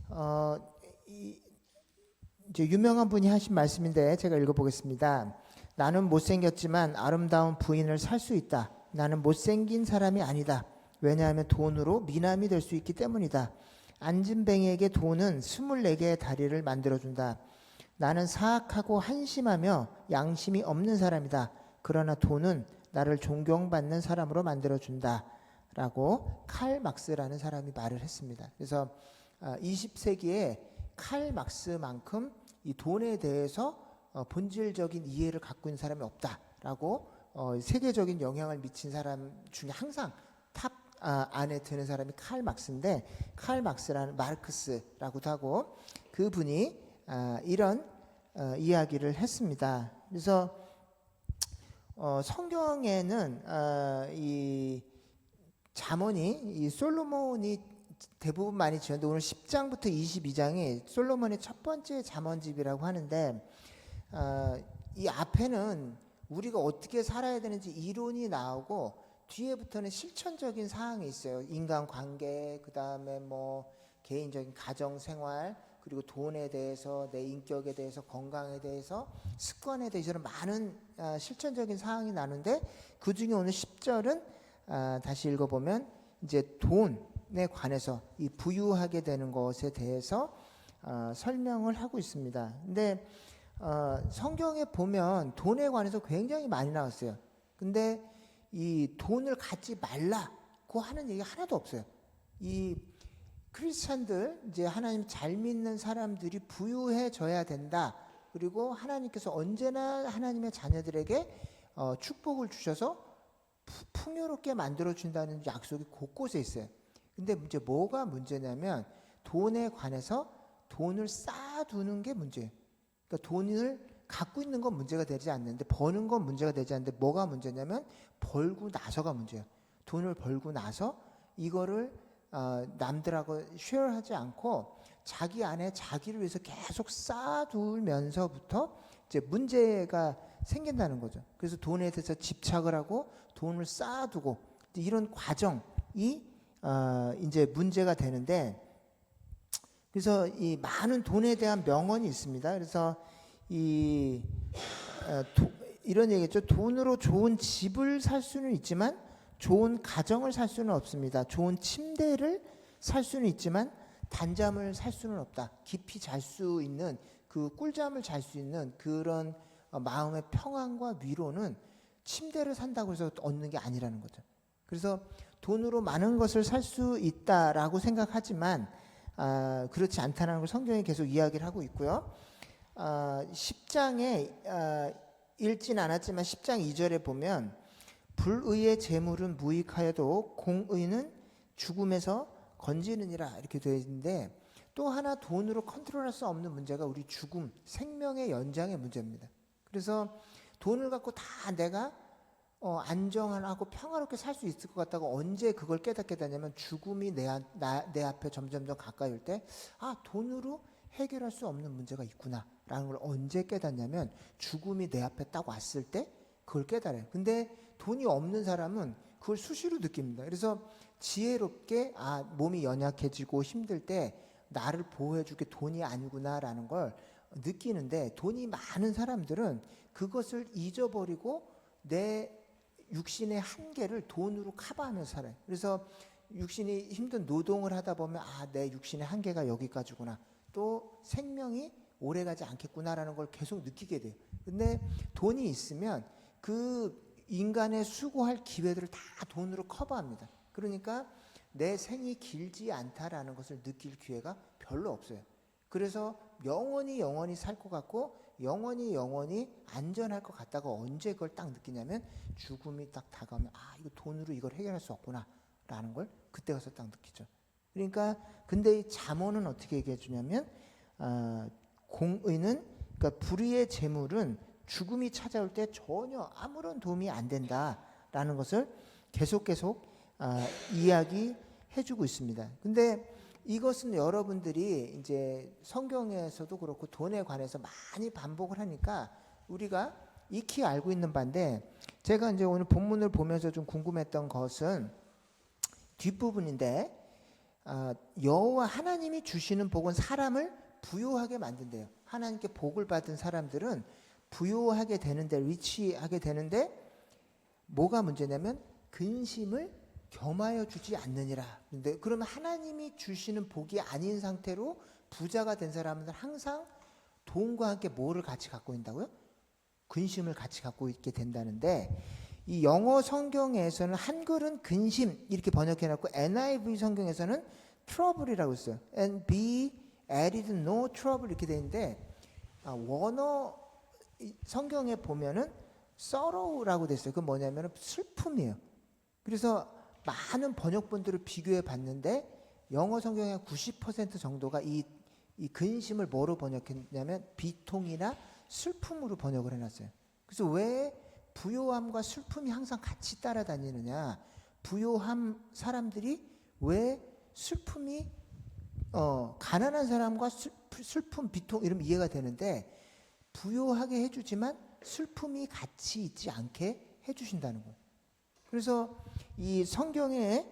어, 이제 유명한 분이 하신 말씀인데 제가 읽어보겠습니다. 나는 못생겼지만 아름다운 부인을 살 수 있다. 나는 못생긴 사람이 아니다. 왜냐하면 돈으로 미남이 될 수 있기 때문이다. 안진뱅이에게 돈은 24개의 다리를 만들어준다. 나는 사악하고 한심하며 양심이 없는 사람이다. 그러나 돈은 나를 존경받는 사람으로 만들어준다. 라고 칼 막스라는 사람이 말을 했습니다. 그래서 20세기에 칼 막스만큼 이 돈에 대해서 본질적인 이해를 갖고 있는 사람이 없다라고 세계적인 영향을 미친 사람 중에 항상 탑 안에 드는 사람이 칼 막스인데, 칼 막스라는 마르크스라고도 하고, 그분이 이런 이야기를 했습니다. 그래서 성경에는 이 잠언이, 이 솔로몬이 대부분 많이 지었는데 오늘 10장부터 22장이 솔로몬의 첫 번째 잠언집이라고 하는데, 이 앞에는 우리가 어떻게 살아야 되는지 이론이 나오고 뒤에부터는 실천적인 사항이 있어요. 인간관계, 그 다음에 뭐 개인적인 가정생활, 그리고 돈에 대해서, 내 인격에 대해서, 건강에 대해서, 습관에 대해서 이런 많은 실천적인 사항이 나는데, 그 중에 오늘 10절은 다시 읽어보면 이제 돈에 관해서 이 부유하게 되는 것에 대해서 설명을 하고 있습니다. 근데 성경에 보면 돈에 관해서 굉장히 많이 나왔어요. 근데 이 돈을 갖지 말라고 하는 얘기 하나도 없어요. 이 크리스찬들, 이제 하나님 잘 믿는 사람들이 부유해져야 된다. 그리고 하나님께서 언제나 하나님의 자녀들에게 축복을 주셔서 풍요롭게 만들어 준다는 약속이 곳곳에 있어요. 근데 이제 뭐가 문제냐면 돈에 관해서 돈을 쌓아두는 게 문제예요. 그러니까 돈을 갖고 있는 건 문제가 되지 않는데, 버는 건 문제가 되지 않는데, 뭐가 문제냐면 벌고 나서가 문제예요. 돈을 벌고 나서 이거를 남들하고 쉐어하지 않고 자기 안에 자기를 위해서 계속 쌓아두면서부터 이제 문제가 생긴다는 거죠. 그래서 돈에 대해서 집착을 하고 돈을 쌓아두고 이런 과정이 이제 문제가 되는데, 그래서 이 많은 돈에 대한 명언이 있습니다. 그래서 이런 얘기죠. 돈으로 좋은 집을 살 수는 있지만 좋은 가정을 살 수는 없습니다. 좋은 침대를 살 수는 있지만 단잠을 살 수는 없다. 깊이 잘 수 있는, 그 꿀잠을 잘 수 있는 그런 마음의 평안과 위로는 침대를 산다고 해서 얻는 게 아니라는 거죠. 그래서 돈으로 많은 것을 살 수 있다라고 생각하지만 그렇지 않다는 걸 성경이 계속 이야기를 하고 있고요. 10장에 읽진 않았지만 10장 2절에 보면 불의의 재물은 무익하여도 공의는 죽음에서 건지느니라 이렇게 되어 있는데, 또 하나 돈으로 컨트롤할 수 없는 문제가 우리 죽음, 생명의 연장의 문제입니다. 그래서 돈을 갖고 다 내가 안정하고 평화롭게 살 수 있을 것 같다고 언제 그걸 깨닫게 되냐면 죽음이 내 앞에 점점점 가까이 올 때, 돈으로 해결할 수 없는 문제가 있구나 라는 걸 언제 깨닫냐면 죽음이 내 앞에 딱 왔을 때 그걸 깨달아요. 근데 돈이 없는 사람은 그걸 수시로 느낍니다. 그래서 지혜롭게 몸이 연약해지고 힘들 때 나를 보호해줄 게 돈이 아니구나 라는 걸 느끼는데, 돈이 많은 사람들은 그것을 잊어버리고 내 육신의 한계를 돈으로 커버하면서 살아요. 그래서 육신이 힘든 노동을 하다 보면 내 육신의 한계가 여기까지구나, 또 생명이 오래가지 않겠구나라는 걸 계속 느끼게 돼요. 근데 돈이 있으면 그 인간의 수고할 기회들을 다 돈으로 커버합니다. 그러니까 내 생이 길지 않다라는 것을 느낄 기회가 별로 없어요. 그래서 영원히 살 것 같고 영원히 안전할 것 같다가 언제 그걸 딱 느끼냐면 죽음이 딱 다가오면 이거 돈으로 이걸 해결할 수 없구나 라는 걸 그때 가서 딱 느끼죠. 그러니까 근데 이 잠언은 어떻게 얘기해 주냐면 공의는, 그러니까 불의의 재물은 죽음이 찾아올 때 전혀 아무런 도움이 안 된다라는 것을 계속 이야기해 주고 있습니다. 근데 이것은 여러분들이 이제 성경에서도 그렇고 돈에 관해서 많이 반복을 하니까 우리가 익히 알고 있는 바인데, 제가 이제 오늘 본문을 보면서 좀 궁금했던 것은 뒷부분인데, 여호와 하나님이 주시는 복은 사람을 부유하게 만든대요. 하나님께 복을 받은 사람들은 부유하게 되는데, 리치하게 되는데, 뭐가 문제냐면 근심을 겸하여 주지 않느니라. 근데 그러면 하나님이 주시는 복이 아닌 상태로 부자가 된 사람은 항상 돈과 함께 뭐를 같이 갖고 있다고요? 근심을 같이 갖고 있게 된다는데, 이 영어 성경에서는 한글은 근심 이렇게 번역해놨고 NIV 성경에서는 trouble이라고 했어요. And be added no trouble 이렇게 돼 있는데, 원어 성경에 보면은 sorrow라고 돼 있어요. 그건 뭐냐면 슬픔이에요. 그래서 많은 번역본들을 비교해 봤는데 영어 성경의 90% 정도가 이 근심을 뭐로 번역했냐면 비통이나 슬픔으로 번역을 해놨어요. 그래서 왜 부요함과 슬픔이 항상 같이 따라다니느냐? 부요함 사람들이 왜 슬픔이 가난한 사람과 슬픔, 비통 이러면 이해가 되는데, 부요하게 해주지만 슬픔이 같이 있지 않게 해주신다는 거예요. 그래서 이 성경에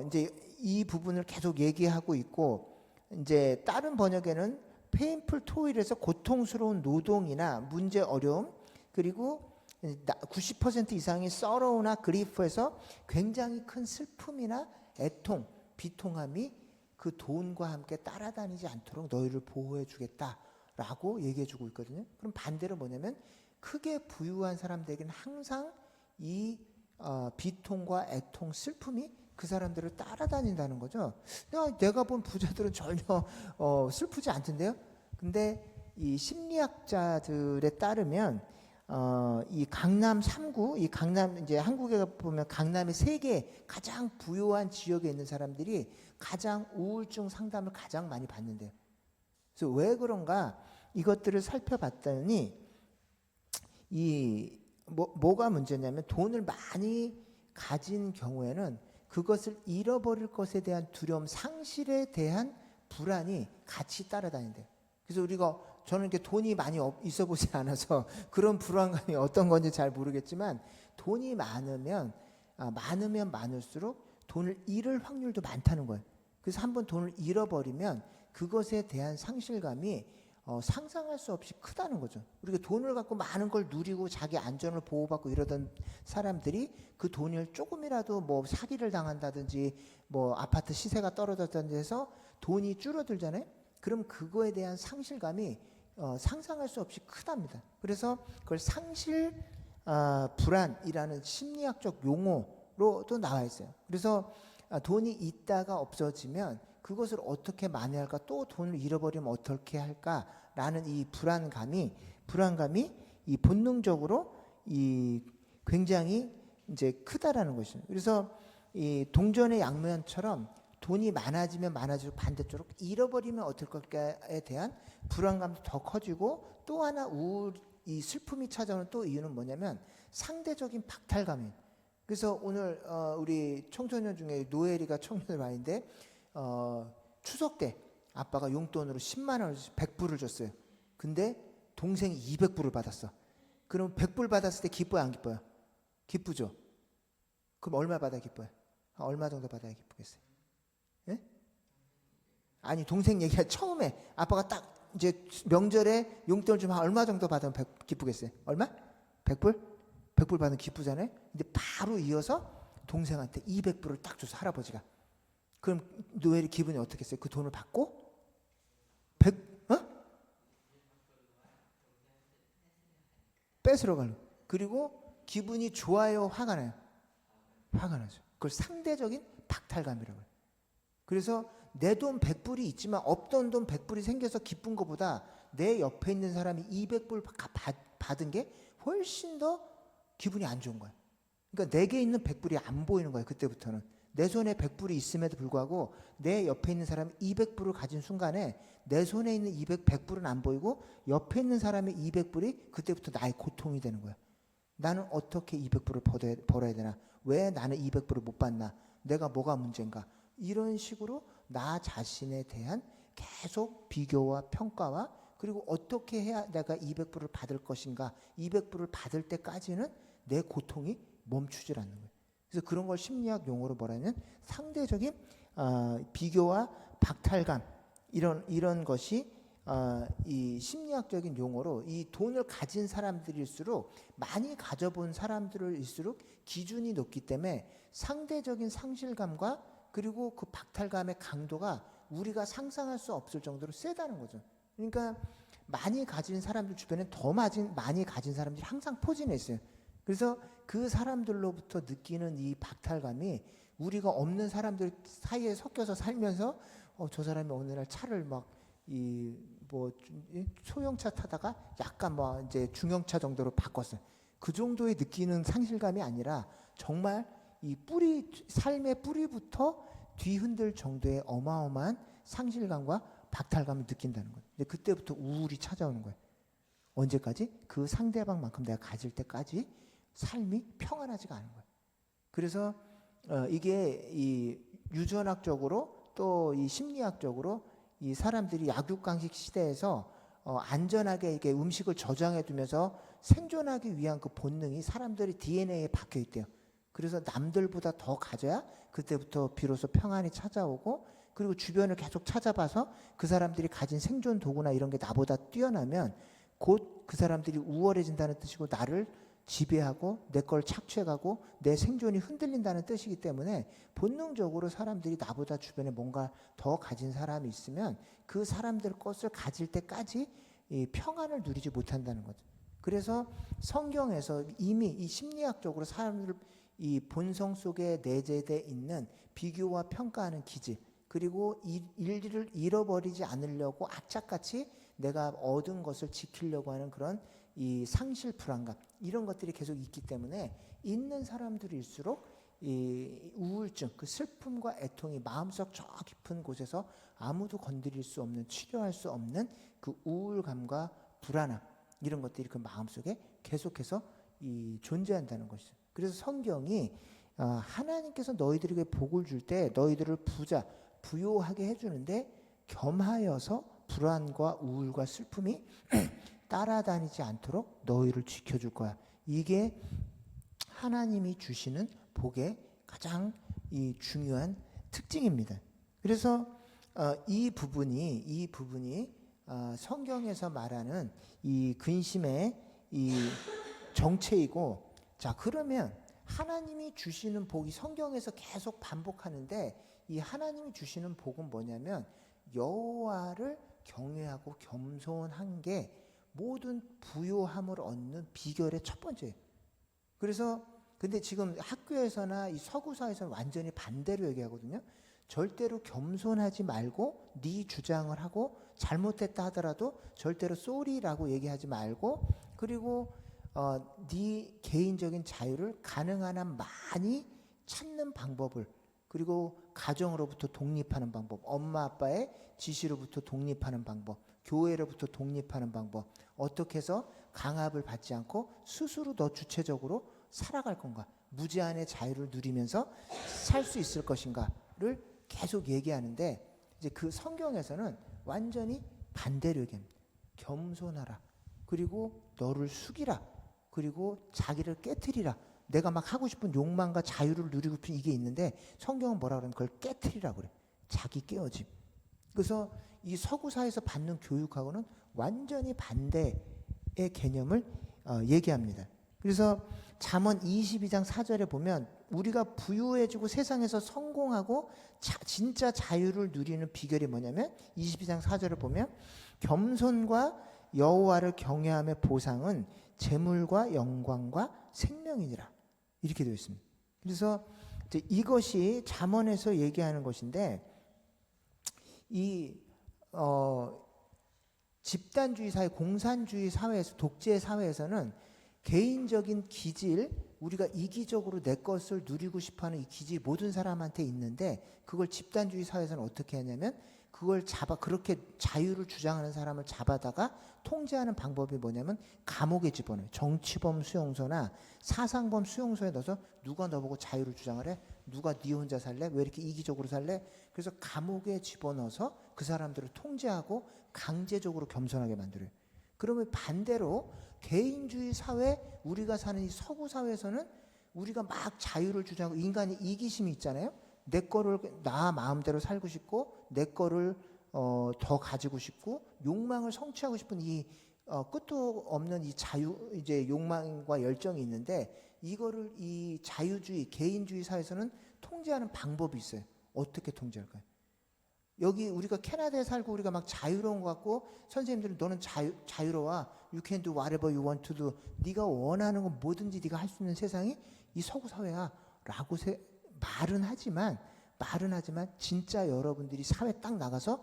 이제 이 부분을 계속 얘기하고 있고, 이제 다른 번역에는 painful toil에서 고통스러운 노동이나 문제 어려움, 그리고 90% 이상이 sorrow나 grief에서 굉장히 큰 슬픔이나 애통, 비통함이 그 돈과 함께 따라다니지 않도록 너희를 보호해 주겠다라고 얘기해 주고 있거든요. 그럼 반대로 뭐냐면 크게 부유한 사람들에게는 항상 이 비통과 애통, 슬픔이 그 사람들을 따라다닌다는 거죠. 내가 본 부자들은 전혀 슬프지 않던데요. 근데 이 심리학자들에 따르면 이 강남 3구, 이 강남 이제 한국에 보면 강남의 3개 가장 부유한 지역에 있는 사람들이 가장 우울증 상담을 가장 많이 받는데요. 그래서 왜 그런가 이것들을 살펴봤더니 이 뭐가 문제냐면 돈을 많이 가진 경우에는 그것을 잃어버릴 것에 대한 두려움, 상실에 대한 불안이 같이 따라다닌대요. 그래서 저는 이렇게 돈이 많이 있어 보지 않아서 그런 불안감이 어떤 건지 잘 모르겠지만, 돈이 많으면 많을수록 돈을 잃을 확률도 많다는 거예요. 그래서 한번 돈을 잃어버리면 그것에 대한 상실감이 상상할 수 없이 크다는 거죠. 우리가 돈을 갖고 많은 걸 누리고 자기 안전을 보호받고 이러던 사람들이 그 돈을 조금이라도 뭐 사기를 당한다든지 뭐 아파트 시세가 떨어졌다든지 해서 돈이 줄어들잖아요. 그럼 그거에 대한 상실감이 상상할 수 없이 크답니다. 그래서 그걸 상실 불안이라는 심리학적 용어로도 나와 있어요. 그래서 돈이 있다가 없어지면 그것을 어떻게 만회할까, 또 돈을 잃어버리면 어떻게 할까라는 이 불안감이 이 본능적으로 이 굉장히 이제 크다라는 것이죠. 그래서 이 동전의 양면처럼 돈이 많아지면 많아질수록 반대쪽으로 잃어버리면 어떨 것까에 대한 불안감도 더 커지고, 또 하나 이 슬픔이 찾아오는 또 이유는 뭐냐면 상대적인 박탈감이에요. 그래서 오늘 우리 청소년 중에 노엘이가 청소년 아이인데 추석 때 아빠가 용돈으로 10만 원을 100불을 줬어요. 근데 동생이 200불을 받았어. 그럼 100불 받았을 때 기뻐요, 안 기뻐요? 기쁘죠? 그럼 얼마 받아야 기뻐요? 얼마 정도 받아야 기쁘겠어요? 예? 아니, 동생 얘기할 처음에 아빠가 딱 이제 명절에 용돈을 좀 얼마 정도 받으면 기쁘겠어요? 얼마? 100불? 100불 받으면 기쁘잖아요. 근데 바로 이어서 동생한테 200불을 딱 줘서 할아버지가. 그럼 노엘이 기분이 어떻겠어요? 그 돈을 받고 100 뺏으러 가려. 그리고 기분이 좋아요, 화가 나요? 화가 나죠. 그걸 상대적인 박탈감이라고 해요. 그래서 내 돈 100불이 있지만 없던 돈 100불이 생겨서 기쁜 것보다 내 옆에 있는 사람이 200불 받은 게 훨씬 더 기분이 안 좋은 거야. 그러니까 내게 있는 100불이 안 보이는 거야. 그때부터는 내 손에 100불이 있음에도 불구하고 내 옆에 있는 사람이 200불을 가진 순간에 내 손에 있는 100불은 안 보이고 옆에 있는 사람의 200불이 그때부터 나의 고통이 되는 거야. 나는 어떻게 200불을 벌어야 되나? 왜 나는 200불을 못 받나? 내가 뭐가 문제인가? 이런 식으로 나 자신에 대한 계속 비교와 평가와, 그리고 어떻게 해야 내가 200불을 받을 것인가, 200불을 받을 때까지는 내 고통이 멈추질 않는 거예요. 그래서 그런 걸 심리학 용어로 뭐라면 상대적인 비교와 박탈감 이런 것이 이 심리학적인 용어로 이 돈을 가진 사람들일수록 많이 가져본 사람들일수록 기준이 높기 때문에 상대적인 상실감과 그리고 그 박탈감의 강도가 우리가 상상할 수 없을 정도로 세다는 거죠. 그러니까 많이 가진 사람들 주변에 더 많이 가진 사람들이 항상 포진해 있어요. 그래서 그 사람들로부터 느끼는 이 박탈감이 우리가 없는 사람들 사이에 섞여서 살면서 저 사람이 어느 날 차를 막 소형차 타다가 약간 뭐 이제 중형차 정도로 바꿨어요. 그 정도의 느끼는 상실감이 아니라 정말 이 삶의 뿌리부터 뒤흔들 정도의 어마어마한 상실감과 박탈감을 느낀다는 거예요. 근데 그때부터 우울이 찾아오는 거예요. 언제까지? 그 상대방만큼 내가 가질 때까지 삶이 평안하지가 않은 거예요. 그래서 이게 이 유전학적으로 또 이 심리학적으로 이 사람들이 약육강식 시대에서 안전하게 이게 음식을 저장해 두면서 생존하기 위한 그 본능이 사람들의 DNA에 박혀 있대요. 그래서 남들보다 더 가져야 그때부터 비로소 평안이 찾아오고, 그리고 주변을 계속 찾아봐서 그 사람들이 가진 생존 도구나 이런 게 나보다 뛰어나면 곧 그 사람들이 우월해진다는 뜻이고 나를 지배하고 내 걸 착취해가고 내 생존이 흔들린다는 뜻이기 때문에 본능적으로 사람들이 나보다 주변에 뭔가 더 가진 사람이 있으면 그 사람들 것을 가질 때까지 이 평안을 누리지 못한다는 거죠. 그래서 성경에서 이미 이 심리학적으로 사람들 이 본성 속에 내재되어 있는 비교와 평가하는 기질, 그리고 일을 잃어버리지 않으려고 악착같이 내가 얻은 것을 지키려고 하는 그런 이 상실 불안감, 이런 것들이 계속 있기 때문에 있는 사람들일수록 이 우울증, 그 슬픔과 애통이 마음속 저 깊은 곳에서 아무도 건드릴 수 없는, 치료할 수 없는 그 우울감과 불안함, 이런 것들이 그 마음속에 계속해서 존재한다는 것이죠. 그래서 성경이 하나님께서 너희들에게 복을 줄 때 너희들을 부요하게 해주는데 겸하여서 불안과 우울과 슬픔이 따라다니지 않도록 너희를 지켜줄 거야. 이게 하나님이 주시는 복의 가장 중요한 특징입니다. 그래서 이 부분이 성경에서 말하는 이 근심의 이 정체이고, 자 그러면 하나님이 주시는 복이 성경에서 계속 반복하는데, 이 하나님이 주시는 복은 뭐냐면 여호와를 경외하고 겸손한 게 모든 부요함을 얻는 비결의 첫 번째예요. 그래서 근데 지금 학교에서나 이 서구사에서는 완전히 반대로 얘기하거든요. 절대로 겸손하지 말고 네 주장을 하고 잘못했다 하더라도 절대로 쏘리라고 얘기하지 말고, 그리고 네 개인적인 자유를 가능한 한 많이 찾는 방법을, 그리고 가정으로부터 독립하는 방법, 엄마 아빠의 지시로부터 독립하는 방법, 교회로부터 독립하는 방법, 어떻게 해서 강압을 받지 않고 스스로 너 주체적으로 살아갈 건가, 무제한의 자유를 누리면서 살 수 있을 것인가를 계속 얘기하는데, 이제 그 성경에서는 완전히 반대로 얘기합니다. 겸손하라, 그리고 너를 숙이라, 그리고 자기를 깨트리라. 내가 막 하고 싶은 욕망과 자유를 누리고 싶은 이게 있는데 성경은 뭐라 그러면 그걸 깨트리라고 그래. 자기 깨어짐. 그래서 이 서구사에서 받는 교육하고는 완전히 반대의 개념을 얘기합니다. 그래서 잠언 22장 4절에 보면 우리가 부유해지고 세상에서 성공하고 진짜 자유를 누리는 비결이 뭐냐면 22장 4절을 보면 겸손과 여호와를 경외함의 보상은 재물과 영광과 생명이니라, 이렇게 되어 있습니다. 그래서 이제 이것이 잠언에서 얘기하는 것인데, 이 집단주의 사회, 공산주의 사회에서, 독재 사회에서는 개인적인 기질, 우리가 이기적으로 내 것을 누리고 싶어하는 이 기질이 모든 사람한테 있는데, 그걸 집단주의 사회에서는 어떻게 하냐면 그걸 그렇게 자유를 주장하는 사람을 잡아다가 통제하는 방법이 뭐냐면 감옥에 집어넣어요. 정치범 수용소나 사상범 수용소에 넣어서 누가 너보고 자유를 주장을 해? 누가 네 혼자 살래? 왜 이렇게 이기적으로 살래? 그래서 감옥에 집어넣어서 그 사람들을 통제하고 강제적으로 겸손하게 만들어요. 그러면 반대로 개인주의 사회, 우리가 사는 이 서구 사회에서는 우리가 막 자유를 주장하고 인간이 이기심이 있잖아요. 내 거를 나 마음대로 살고 싶고 내 거를 더 가지고 싶고 욕망을 성취하고 싶은 이 끝도 없는 이 자유 이제 욕망과 열정이 있는데 이거를 이 자유주의 개인주의 사회에서는 통제하는 방법이 있어요. 어떻게 통제할까요? 여기 우리가 캐나다에 살고 우리가 막 자유로운 것 같고 선생님들은 너는 자유로워. You can do whatever you want to do. 네가 원하는 건 뭐든지 네가 할 수 있는 세상이 이 서구 사회야 라고 말은 하지만 진짜 여러분들이 사회 딱 나가서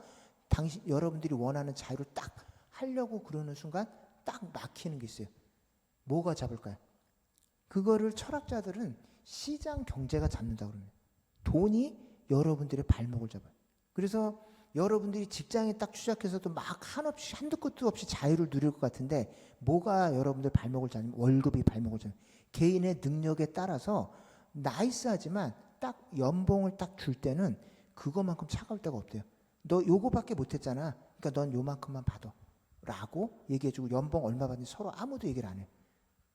여러분들이 원하는 자유를 딱 하려고 그러는 순간 딱 막히는 게 있어요. 뭐가 잡을까요? 그거를 철학자들은 시장 경제가 잡는다고 그럽니다. 돈이 여러분들의 발목을 잡아요. 그래서 여러분들이 직장에 딱 취직해서도 막 한도 끝도 없이 자유를 누릴 것 같은데 뭐가 여러분들 발목을 잡냐면 월급이 발목을 잡아요. 개인의 능력에 따라서 나이스하지만 딱 연봉을 딱 줄 때는 그거만큼 차가울 데가 없대요. 너 요거밖에 못했잖아. 그러니까 넌 요만큼만 받아 라고 얘기해주고 연봉 얼마 받는지 서로 아무도 얘기를 안 해요.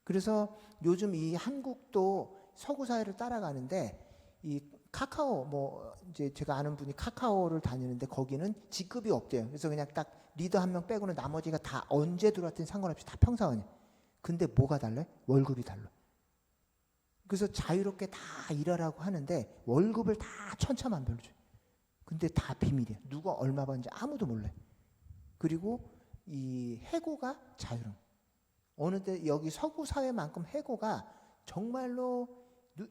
그래서 요즘 이 한국도 서구 사회를 따라가는데 이 카카오 뭐 이제 제가 아는 분이 카카오를 다니는데 거기는 직급이 없대요. 그래서 그냥 딱 리더 한 명 빼고는 나머지가 다 언제 들어왔든 상관없이 다 평사원이에요. 근데 뭐가 달라요? 월급이 달라. 그래서 자유롭게 다 일하라고 하는데 월급을 다 천차만별로 줘요. 근데 다 비밀이에요. 누가 얼마 받는지 아무도 몰라요. 그리고 이 해고가 자유로운. 어느 때 여기 서구 사회만큼 해고가 정말로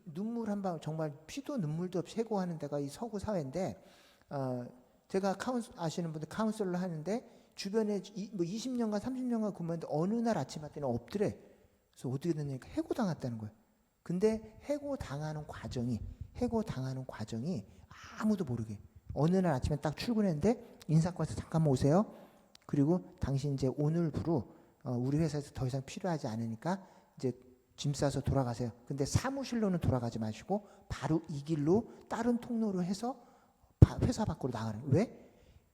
눈물 한 방울 정말 피도 눈물도 없이 해고하는 데가 이 서구 사회인데 제가 아시는 분들 카운슬러 하는데 주변에 뭐 20년간 30년간 근무했는데 어느 날 아침 왔더니 없더래. 그래서 어떻게 됐냐니까 해고당했다는 거예요. 근데 해고당하는 과정이 아무도 모르게 어느 날 아침에 딱 출근했는데 인사과에서 잠깐만 오세요. 그리고 당신 이제 오늘부로 우리 회사에서 더 이상 필요하지 않으니까 이제 짐 싸서 돌아가세요. 근데 사무실로는 돌아가지 마시고 바로 이 길로 다른 통로로 해서 회사 밖으로 나가는 거예요. 왜?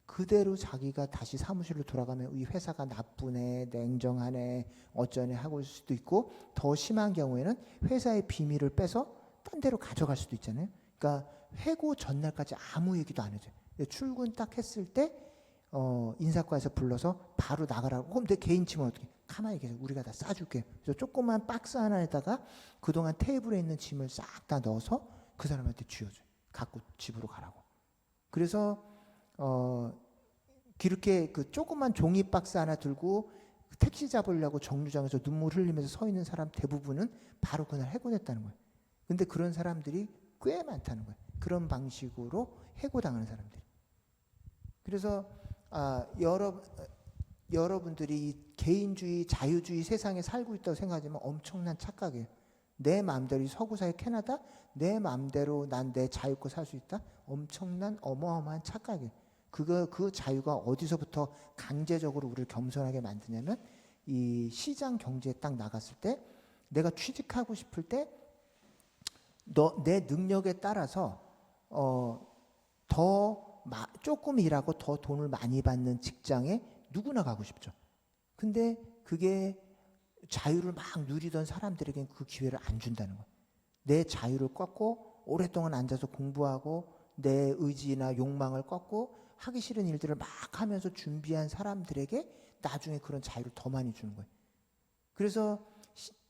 그대로 자기가 다시 사무실로 돌아가면 이 회사가 나쁘네, 냉정하네, 어쩌네 하고 있을 수도 있고 더 심한 경우에는 회사의 비밀을 빼서 딴 데로 가져갈 수도 있잖아요. 그러니까 해고 전날까지 아무 얘기도 안 해줘요. 출근 딱 했을 때 인사과에서 불러서 바로 나가라고. 그럼 내 개인 짐은 어떻게? 가만히 계세요. 우리가 다 싸줄게요. 그래서 조그만 박스 하나에다가 그동안 테이블에 있는 짐을 싹 다 넣어서 그 사람한테 쥐어줘요. 갖고 집으로 가라고. 그래서 그렇게 그 조그만 종이 박스 하나 들고 택시 잡으려고 정류장에서 눈물 흘리면서 서 있는 사람 대부분은 바로 그날 해고됐다는 거예요. 근데 그런 사람들이 꽤 많다는 거예요. 그런 방식으로 해고당하는 사람들이. 그래서 여러분들이 이 개인주의, 자유주의 세상에 살고 있다고 생각하지만 엄청난 착각이에요. 내 마음대로 서구사회 캐나다 내 마음대로 난 내 자유껏 살 수 있다? 엄청난 어마어마한 착각이에요. 그 자유가 어디서부터 강제적으로 우리를 겸손하게 만드냐면 이 시장 경제에 딱 나갔을 때 내가 취직하고 싶을 때 내 능력에 따라서 조금 일하고 더 돈을 많이 받는 직장에 누구나 가고 싶죠. 근데 그게 자유를 막 누리던 사람들에겐 그 기회를 안 준다는 거예요. 내 자유를 꺾고 오랫동안 앉아서 공부하고 내 의지나 욕망을 꺾고 하기 싫은 일들을 막 하면서 준비한 사람들에게 나중에 그런 자유를 더 많이 주는 거예요. 그래서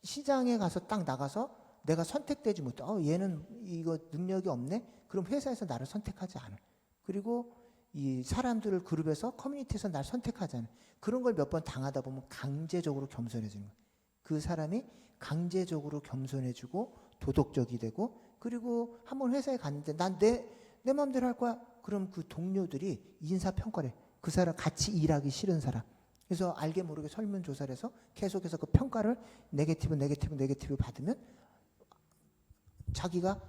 시장에 가서 딱 나가서 내가 선택되지 못해. 얘는 이거 능력이 없네? 그럼 회사에서 나를 선택하지 않아. 그리고 이 사람들을 그룹에서 커뮤니티에서 날 선택하잖아요. 그런 걸 몇 번 당하다 보면 강제적으로 겸손해지는 거예요. 그 사람이 강제적으로 겸손해지고 도덕적이 되고 그리고 한번 회사에 갔는데 난 내 마음대로 할 거야. 그럼 그 동료들이 인사평가를 해. 그 사람 같이 일하기 싫은 사람. 그래서 알게 모르게 설문조사를 해서 계속해서 그 평가를 네게티브 받으면 자기가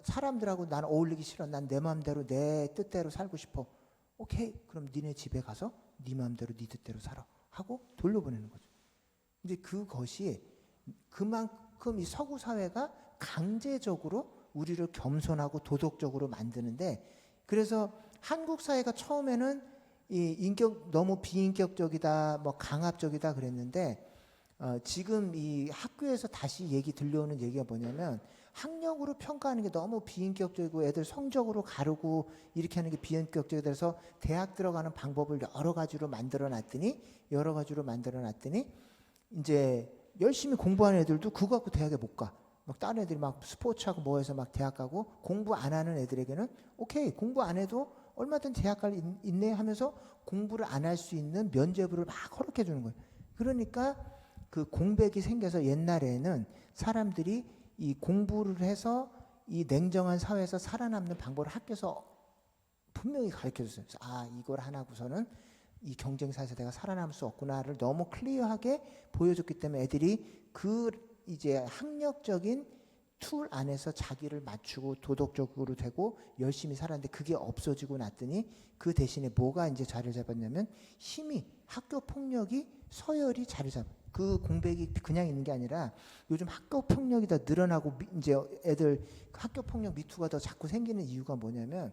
사람들하고 난 어울리기 싫어. 난 내 마음대로 내 뜻대로 살고 싶어. 오케이. 그럼 니네 집에 가서 네 마음대로 네 뜻대로 살아. 하고 돌려보내는 거죠. 근데 그것이 그만큼 이 서구 사회가 강제적으로 우리를 겸손하고 도덕적으로 만드는데 그래서 한국 사회가 처음에는 이 너무 비인격적이다, 뭐 강압적이다 그랬는데 지금 이 학교에서 다시 들려오는 얘기가 뭐냐면 학력으로 평가하는 게 너무 비인격적이고 애들 성적으로 가르고 이렇게 하는 게 비인격적이 돼서 대학 들어가는 방법을 여러 가지로 만들어 놨더니 이제 열심히 공부하는 애들도 그거 갖고 대학에 못 가. 막 다른 애들이 막 스포츠하고 뭐 해서 막 대학 가고 공부 안 하는 애들에게는 오케이 공부 안 해도 얼마든 대학 갈 있네 하면서 공부를 안 할 수 있는 면죄부를 막 허락해 주는 거예요. 그러니까 그 공백이 생겨서 옛날에는 사람들이 이 공부를 해서 이 냉정한 사회에서 살아남는 방법을 학교에서 분명히 가르쳐 줬어요. 그래서 아 이걸 하나고서는 이 경쟁사에서 내가 살아남을 수 없구나를 너무 클리어하게 보여줬기 때문에 애들이 그 이제 학력적인 툴 안에서 자기를 맞추고 도덕적으로 되고 열심히 살았는데 그게 없어지고 났더니 그 대신에 뭐가 이제 자리를 잡았냐면 힘이 학교 폭력이 서열이 자리 잡아. 그 공백이 그냥 있는 게 아니라 요즘 학교 폭력이 더 늘어나고 이제 애들 학교 폭력 미투가 더 자꾸 생기는 이유가 뭐냐면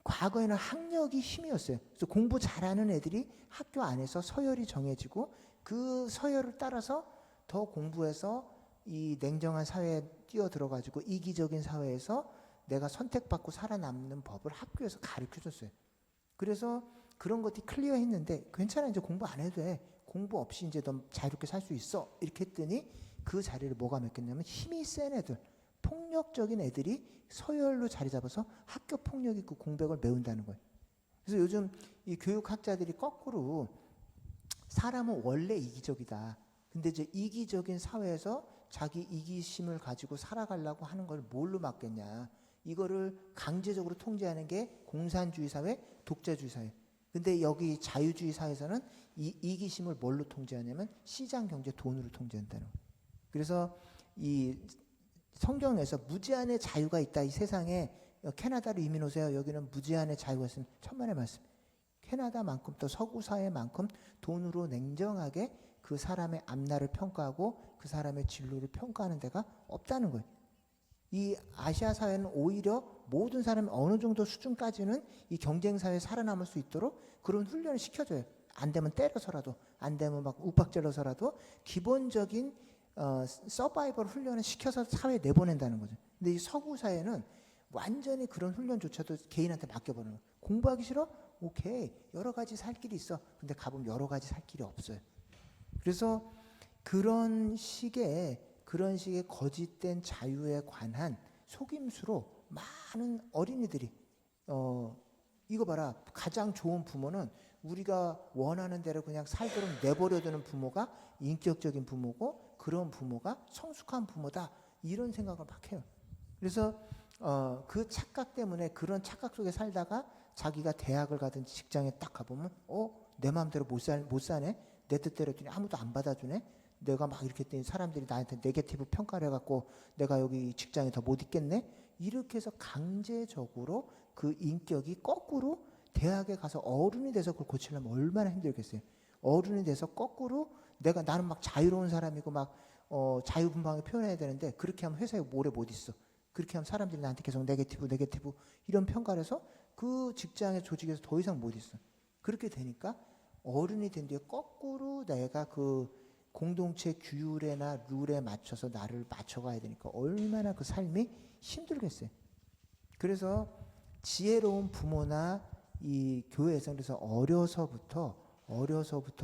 과거에는 학력이 힘이었어요. 그래서 공부 잘하는 애들이 학교 안에서 서열이 정해지고 그 서열을 따라서 더 공부해서 이 냉정한 사회에 뛰어들어가지고 이기적인 사회에서 내가 선택받고 살아남는 법을 학교에서 가르쳐줬어요. 그래서 그런 것들이 클리어했는데 괜찮아 이제 공부 안 해도 돼. 공부 없이 이제 너 자유롭게 살 수 있어. 이렇게 했더니 그 자리를 뭐가 맡겼냐면 힘이 센 애들, 폭력적인 애들이 서열로 자리 잡아서 학교 폭력 있고 공백을 메운다는 거예요. 그래서 요즘 이 교육학자들이 거꾸로 사람은 원래 이기적이다. 근데 이제 이기적인 사회에서 자기 이기심을 가지고 살아가려고 하는 걸 뭘로 막겠냐. 이거를 강제적으로 통제하는 게 공산주의 사회, 독재주의 사회. 근데 여기 자유주의 사회에서는 이 이기심을 뭘로 통제하냐면 시장 경제 돈으로 통제한다는 거예요. 그래서 이 성경에서 무제한의 자유가 있다. 이 세상에 캐나다로 이민 오세요. 여기는 무제한의 자유가 있으면 천만의 말씀. 캐나다만큼 또 서구 사회만큼 돈으로 냉정하게 그 사람의 앞날을 평가하고 그 사람의 진로를 평가하는 데가 없다는 거예요. 이 아시아 사회는 오히려 모든 사람이 어느 정도 수준까지는 이 경쟁사회에 살아남을 수 있도록 그런 훈련을 시켜줘요. 안 되면 때려서라도, 안 되면 막 윽박질러서라도 기본적인 서바이벌 훈련을 시켜서 사회에 내보낸다는 거죠. 근데 이 서구 사회는 완전히 그런 훈련조차도 개인한테 맡겨버리는 거예요. 공부하기 싫어? 오케이. 여러 가지 살 길이 있어. 근데 가보면 여러 가지 살 길이 없어요. 그래서 그런 식의 거짓된 자유에 관한 속임수로 많은 어린이들이 이거 봐라. 가장 좋은 부모는 우리가 원하는 대로 그냥 살도록 내버려두는 부모가 인격적인 부모고 그런 부모가 성숙한 부모다. 이런 생각을 막 해요. 그래서 그 착각 때문에 그런 착각 속에 살다가 자기가 대학을 가든지 직장에 딱 가보면 내 마음대로 못 사네. 내 뜻대로 했더니 아무도 안 받아주네. 내가 막 이렇게 했더니 사람들이 나한테 네게티브 평가를 해갖고 내가 여기 직장에 더 못 있겠네. 이렇게 해서 강제적으로 그 인격이 거꾸로 대학에 가서 어른이 돼서 그걸 고치려면 얼마나 힘들겠어요. 어른이 돼서 거꾸로 나는 막 자유로운 사람이고 막 자유분방하게 표현해야 되는데 그렇게 하면 회사에 오래 못 있어. 그렇게 하면 사람들이 나한테 계속 네게티브 이런 평가를 해서 그 직장의 조직에서 더 이상 못 있어. 그렇게 되니까 어른이 된 뒤에 거꾸로 내가 그 공동체 규율에나 룰에 맞춰서 나를 맞춰가야 되니까 얼마나 그 삶이 힘들겠어요. 그래서 지혜로운 부모나 이 교회에서 그래서 어려서부터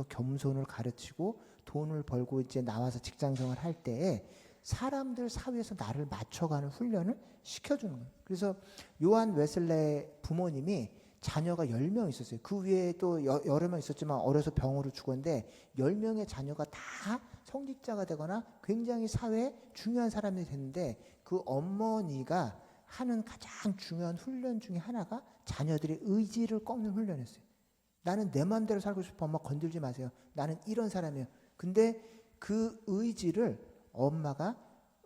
겸손을 가르치고 돈을 벌고 이제 나와서 직장생활 할 때에 사람들 사회에서 나를 맞춰가는 훈련을 시켜주는 거예요. 그래서 요한 웨슬레 부모님이 자녀가 10명 있었어요. 그 위에 또 여러 명 있었지만 어려서 병으로 죽었는데 10명의 자녀가 다 성직자가 되거나 굉장히 사회에 중요한 사람이 됐는데 그 어머니가 하는 가장 중요한 훈련 중에 하나가 자녀들의 의지를 꺾는 훈련이었어요. 나는 내 마음대로 살고 싶어. 엄마 건들지 마세요. 나는 이런 사람이에요. 근데 그 의지를 엄마가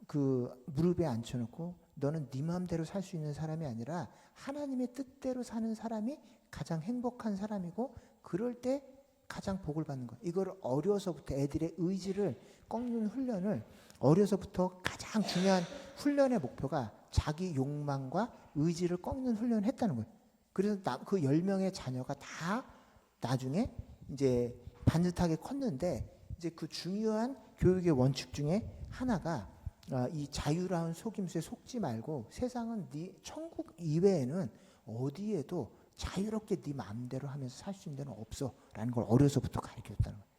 그 무릎에 앉혀놓고 너는 네 마음대로 살 수 있는 사람이 아니라 하나님의 뜻대로 사는 사람이 가장 행복한 사람이고 그럴 때 가장 복을 받는 거예요. 이걸 어려서부터 애들의 의지를 꺾는 훈련을 어려서부터 가장 중요한 훈련의 목표가 자기 욕망과 의지를 꺾는 훈련을 했다는 거예요. 그래서 그 10명의 자녀가 다 나중에 이제 반듯하게 컸는데 이제 그 중요한 교육의 원칙 중에 하나가 이 자유라는 속임수에 속지 말고 세상은 네 천국 이외에는 어디에도 자유롭게 네 마음대로 하면서 살 수 있는 데는 없어라는 걸 어려서부터 가르쳐줬다는 거예요.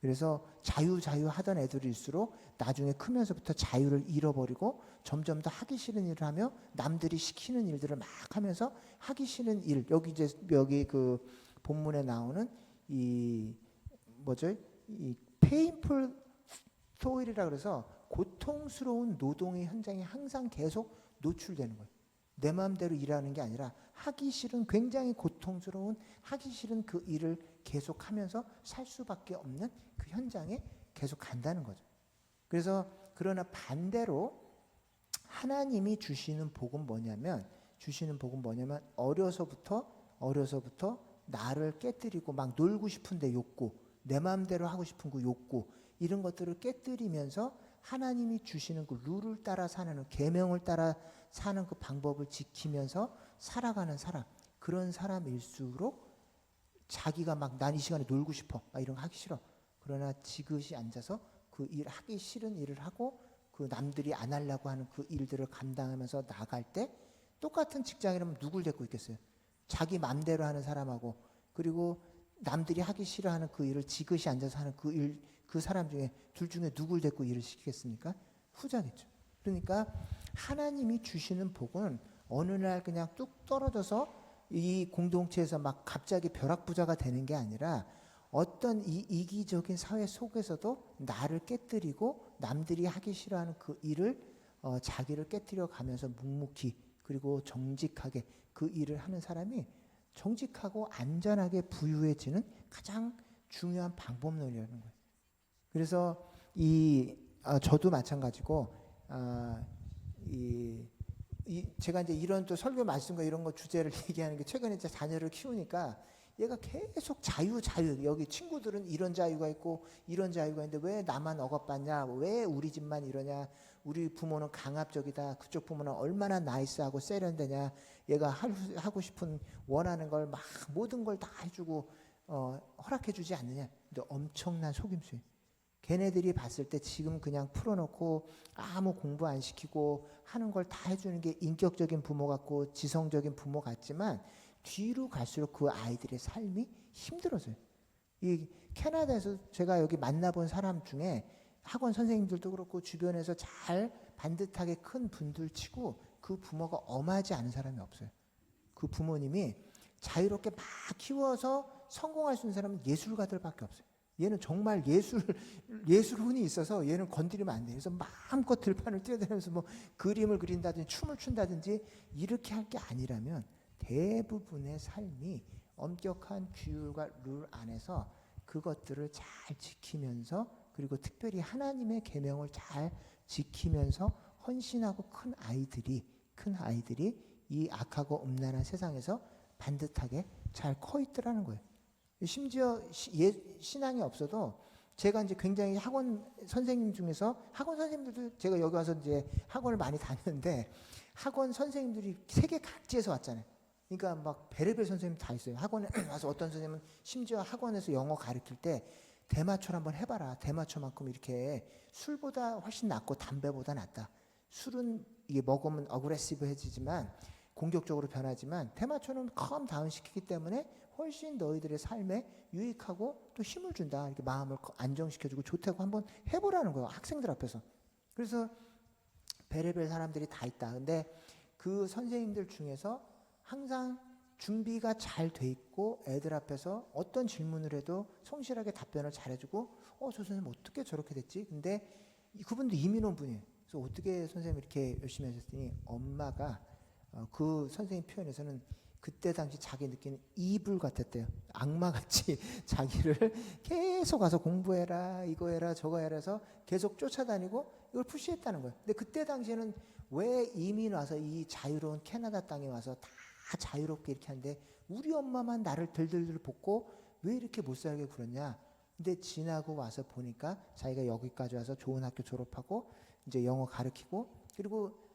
그래서 자유 하던 애들일수록 나중에 크면서부터 자유를 잃어버리고 점점 더 하기 싫은 일을 하며 남들이 시키는 일들을 막 하면서 하기 싫은 일, 여기 그 본문에 나오는 이 painful toil이라 그래서 고통스러운 노동의 현장에 항상 계속 노출되는 거예요. 내 마음대로 일하는 게 아니라 하기 싫은, 굉장히 고통스러운 하기 싫은 그 일을 계속하면서 살 수밖에 없는 그 현장에 계속 간다는 거죠. 그래서 그러나 반대로 하나님이 주시는 복은 뭐냐면 어려서부터 나를 깨뜨리고 막 놀고 싶은데 욕구, 내 마음대로 하고 싶은 그 욕구, 이런 것들을 깨뜨리면서 하나님이 주시는 그 룰을 따라 사는, 계명을 따라 사는 그 방법을 지키면서 살아가는 사람, 그런 사람일수록 자기가 막 난 이 시간에 놀고 싶어, 이런 거 하기 싫어. 그러나 지그시 앉아서 그 일, 하기 싫은 일을 하고 그 남들이 안 하려고 하는 그 일들을 감당하면서 나갈 때 똑같은 직장이라면 누굴 데리고 있겠어요? 자기 맘대로 하는 사람하고, 그리고 남들이 하기 싫어하는 그 일을 지그시 앉아서 하는 그 사람 중에 둘 중에 누굴 데리고 일을 시키겠습니까? 후자겠죠. 그러니까 하나님이 주시는 복은 어느 날 그냥 뚝 떨어져서 이 공동체에서 막 갑자기 벼락부자가 되는 게 아니라 어떤 이 이기적인 사회 속에서도 나를 깨뜨리고 남들이 하기 싫어하는 그 일을 자기를 깨뜨려 가면서 묵묵히 그리고 정직하게 그 일을 하는 사람이 정직하고 안전하게 부유해지는 가장 중요한 방법론이라는 거예요. 그래서 저도 마찬가지고 제가 이제 이런 또 설교 말씀과 이런 거 주제를 얘기하는 게 최근에 이제 자녀를 키우니까 얘가 계속 자유 여기 친구들은 이런 자유가 있고 이런 자유가 있는데 왜 나만 억압받냐, 왜 우리 집만 이러냐, 우리 부모는 강압적이다, 그쪽 부모는 얼마나 나이스하고 세련되냐, 얘가 하고 싶은 원하는 걸 막 모든 걸 다 해주고 허락해주지 않느냐. 근데 엄청난 속임수예요. 걔네들이 봤을 때 지금 그냥 풀어놓고 아무 공부 안 시키고 하는 걸 다 해주는 게 인격적인 부모 같고 지성적인 부모 같지만 뒤로 갈수록 그 아이들의 삶이 힘들어져요. 이 캐나다에서 제가 여기 만나본 사람 중에 학원 선생님들도 그렇고 주변에서 잘 반듯하게 큰 분들 치고 그 부모가 엄하지 않은 사람이 없어요. 그 부모님이 자유롭게 막 키워서 성공할 수 있는 사람은 예술가들밖에 없어요. 얘는 정말 예술운이 있어서 얘는 건드리면 안 돼요. 그래서 마음껏 들판을 뛰어다니면서 뭐 그림을 그린다든지 춤을 춘다든지 이렇게 할 게 아니라면 대부분의 삶이 엄격한 규율과 룰 안에서 그것들을 잘 지키면서 그리고 특별히 하나님의 계명을 잘 지키면서 헌신하고 큰 아이들이 이 악하고 음란한 세상에서 반듯하게 잘 커 있더라는 거예요. 심지어 신앙이 없어도 제가 이제 굉장히 학원 선생님 중에서 학원 선생님들도 제가 여기 와서 이제 학원을 많이 다녔는데 학원 선생님들이 세계 각지에서 왔잖아요. 그러니까 막 별의별 선생님 다 있어요. 학원에 와서 어떤 선생님은 심지어 학원에서 영어 가르칠 때 대마초를 한번 해봐라. 대마초만큼 이렇게 술보다 훨씬 낫고 담배보다 낫다. 술은 이게 먹으면 어그레시브해지지만 공격적으로 변하지만 대마초는 컴 다운 시키기 때문에 훨씬 너희들의 삶에 유익하고 또 힘을 준다. 이렇게 마음을 안정시켜주고 좋다고 한번 해보라는 거예요. 학생들 앞에서. 그래서 별의별 사람들이 다 있다. 근데 그 선생님들 중에서 항상 준비가 잘 돼 있고 애들 앞에서 어떤 질문을 해도 성실하게 답변을 잘해주고 저 선생님 어떻게 저렇게 됐지? 근데 그분도 이민 온 분이에요. 그래서 어떻게 선생님 이렇게 열심히 하셨더니 엄마가 그 선생님 표현에서는 그때 당시 자기 느끼는 이불 같았대요. 악마같이 자기를 계속 와서 공부해라, 이거 해라, 저거 해라 해서 계속 쫓아다니고 이걸 푸시했다는 거예요. 근데 그때 당시에는 왜 이민 와서 이 자유로운 캐나다 땅에 와서 다 자유롭게 이렇게 하는데 우리 엄마만 나를 들들들 볶고 왜 이렇게 못 살게 굴었냐. 근데 지나고 와서 보니까 자기가 여기까지 와서 좋은 학교 졸업하고 이제 영어 가르치고 그리고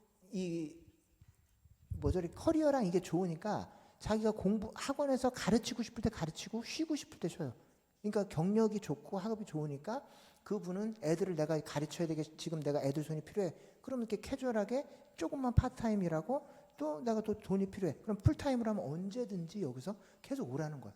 커리어랑 이게 좋으니까 자기가 학원에서 가르치고 싶을 때 가르치고 쉬고 싶을 때 쉬어요. 그러니까 경력이 좋고 학업이 좋으니까 그분은 애들을 내가 가르쳐야 되게 지금 내가 애들 손이 필요해. 그럼 이렇게 캐주얼하게 조금만 파트타임이라고 또 내가 또 돈이 필요해. 그럼 풀타임으로 하면 언제든지 여기서 계속 오라는 거야.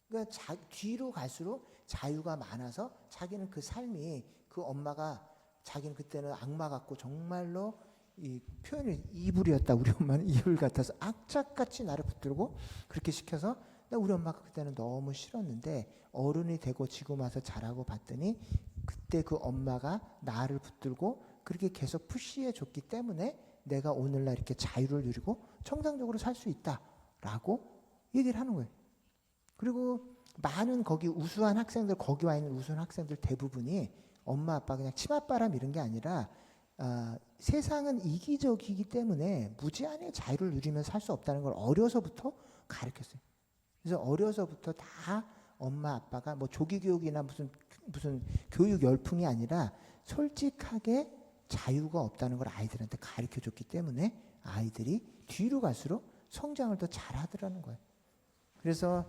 그러니까 뒤로 갈수록 자유가 많아서 자기는 그 삶이 그 엄마가 자기는 그때는 악마 같고 정말로 이 표현이 이불이었다. 우리 엄마는 이불 같아서 악착같이 나를 붙들고 그렇게 시켜서 우리 엄마가 그때는 너무 싫었는데 어른이 되고 지금 와서 자라고 봤더니 그때 그 엄마가 나를 붙들고 그렇게 계속 푸시해 줬기 때문에 내가 오늘날 이렇게 자유를 누리고 정상적으로 살 수 있다라고 얘기를 하는 거예요. 그리고 많은 거기 우수한 학생들, 거기 와 있는 우수한 학생들 대부분이 엄마 아빠 그냥 치맛바람 이런 게 아니라 세상은 이기적이기 때문에 무제한의 자유를 누리면서 살 수 없다는 걸 어려서부터 가르쳤어요. 그래서 어려서부터 다 엄마 아빠가 뭐 조기 교육이나 무슨 교육 열풍이 아니라 솔직하게 자유가 없다는 걸 아이들한테 가르쳐 줬기 때문에 아이들이 뒤로 갈수록 성장을 더 잘하더라는 거예요. 그래서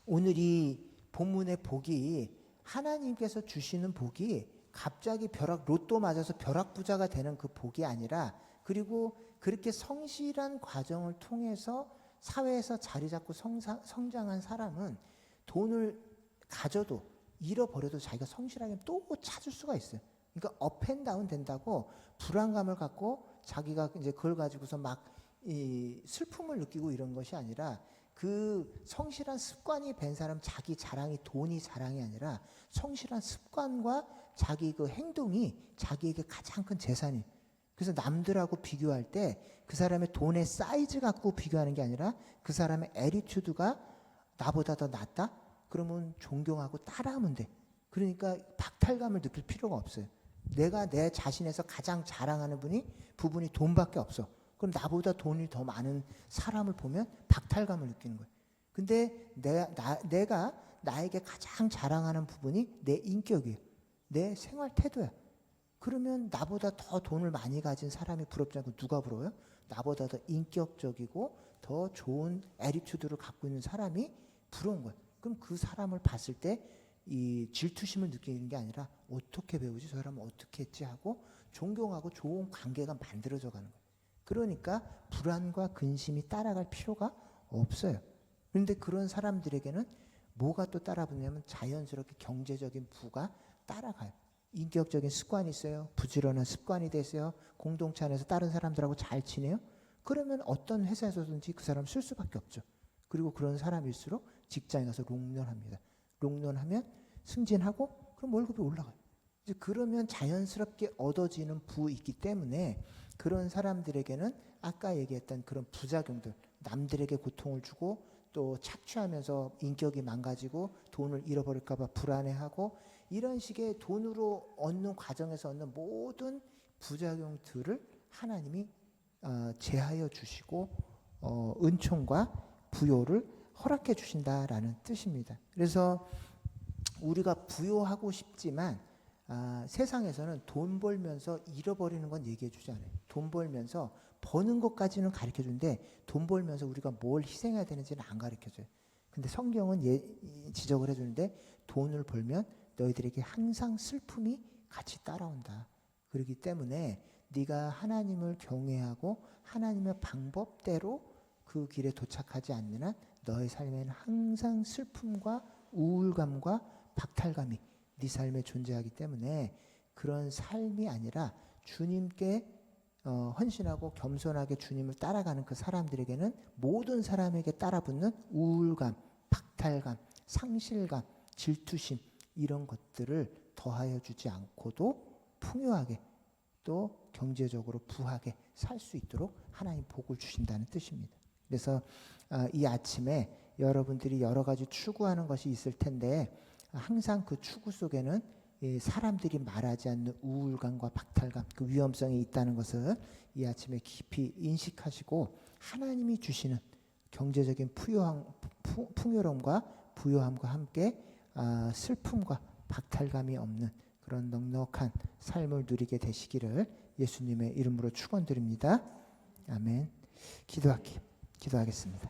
오늘 이 본문의 복이 하나님께서 주시는 복이 갑자기 로또 맞아서 벼락부자가 되는 그 복이 아니라 그리고 그렇게 성실한 과정을 통해서 사회에서 자리 잡고 성장한 사람은 돈을 가져도 잃어버려도 자기가 성실하게 또 찾을 수가 있어요. 그러니까 업앤다운 된다고 불안감을 갖고 자기가 이제 그걸 가지고서 막 이 슬픔을 느끼고 이런 것이 아니라 그 성실한 습관이 된 사람 자기 자랑이 돈이 자랑이 아니라 성실한 습관과 자기 그 행동이 자기에게 가장 큰 재산이에요. 그래서 남들하고 비교할 때 그 사람의 돈의 사이즈 갖고 비교하는 게 아니라 그 사람의 애티튜드가 나보다 더 낫다? 그러면 존경하고 따라하면 돼. 그러니까 박탈감을 느낄 필요가 없어요. 내가 내 자신에서 가장 자랑하는 부분이 돈밖에 없어. 그럼 나보다 돈이 더 많은 사람을 보면 박탈감을 느끼는 거예요. 근데 내가 나에게 가장 자랑하는 부분이 내 인격이에요. 내 생활 태도야. 그러면 나보다 더 돈을 많이 가진 사람이 부럽지 않고 누가 부러워요? 나보다 더 인격적이고 더 좋은 애티튜드를 갖고 있는 사람이 부러운 거예요. 그럼 그 사람을 봤을 때 이 질투심을 느끼는 게 아니라 어떻게 배우지? 저 사람은 어떻게 했지? 하고 존경하고 좋은 관계가 만들어져 가는 거예요. 그러니까 불안과 근심이 따라갈 필요가 없어요. 그런데 그런 사람들에게는 뭐가 또 따라붙냐면 자연스럽게 경제적인 부가 따라가요. 인격적인 습관이 있어요. 부지런한 습관이 됐어요. 공동체 안에서 다른 사람들하고 잘 지내요. 그러면 어떤 회사에서든지 그 사람 쓸 수밖에 없죠. 그리고 그런 사람일수록 직장에 가서 롱런합니다. 롱런하면 승진하고 그럼 월급이 올라가요. 이제 그러면 자연스럽게 얻어지는 부가 있기 때문에 그런 사람들에게는 아까 얘기했던 그런 부작용들, 남들에게 고통을 주고 또 착취하면서 인격이 망가지고 돈을 잃어버릴까 봐 불안해하고 이런 식의 돈으로 얻는 과정에서 얻는 모든 부작용들을 하나님이 제하여 주시고 은총과 부요를 허락해 주신다라는 뜻입니다. 그래서 우리가 부요하고 싶지만 세상에서는 돈 벌면서 잃어버리는 건 얘기해 주지 않아요. 돈 벌면서 버는 것까지는 가르쳐 주는데 돈 벌면서 우리가 뭘 희생해야 되는지는 안 가르쳐 줘요. 근데 성경은 지적을 해주는데 돈을 벌면 너희들에게 항상 슬픔이 같이 따라온다. 그렇기 때문에 네가 하나님을 경외하고 하나님의 방법대로 그 길에 도착하지 않는 한 너의 삶에는 항상 슬픔과 우울감과 박탈감이 네 삶에 존재하기 때문에 그런 삶이 아니라 주님께 헌신하고 겸손하게 주님을 따라가는 그 사람들에게는 모든 사람에게 따라붙는 우울감, 박탈감, 상실감, 질투심 이런 것들을 더하여 주지 않고도 풍요하게 또 경제적으로 부하게 살 수 있도록 하나님 복을 주신다는 뜻입니다. 그래서 이 아침에 여러분들이 여러 가지 추구하는 것이 있을 텐데 항상 그 추구 속에는 사람들이 말하지 않는 우울감과 박탈감, 그 위험성이 있다는 것을 이 아침에 깊이 인식하시고 하나님이 주시는 경제적인 풍요로움과 부요함과 함께 슬픔과 박탈감이 없는 그런 넉넉한 삶을 누리게 되시기를 예수님의 이름으로 축원드립니다. 아멘. 기도하겠습니다.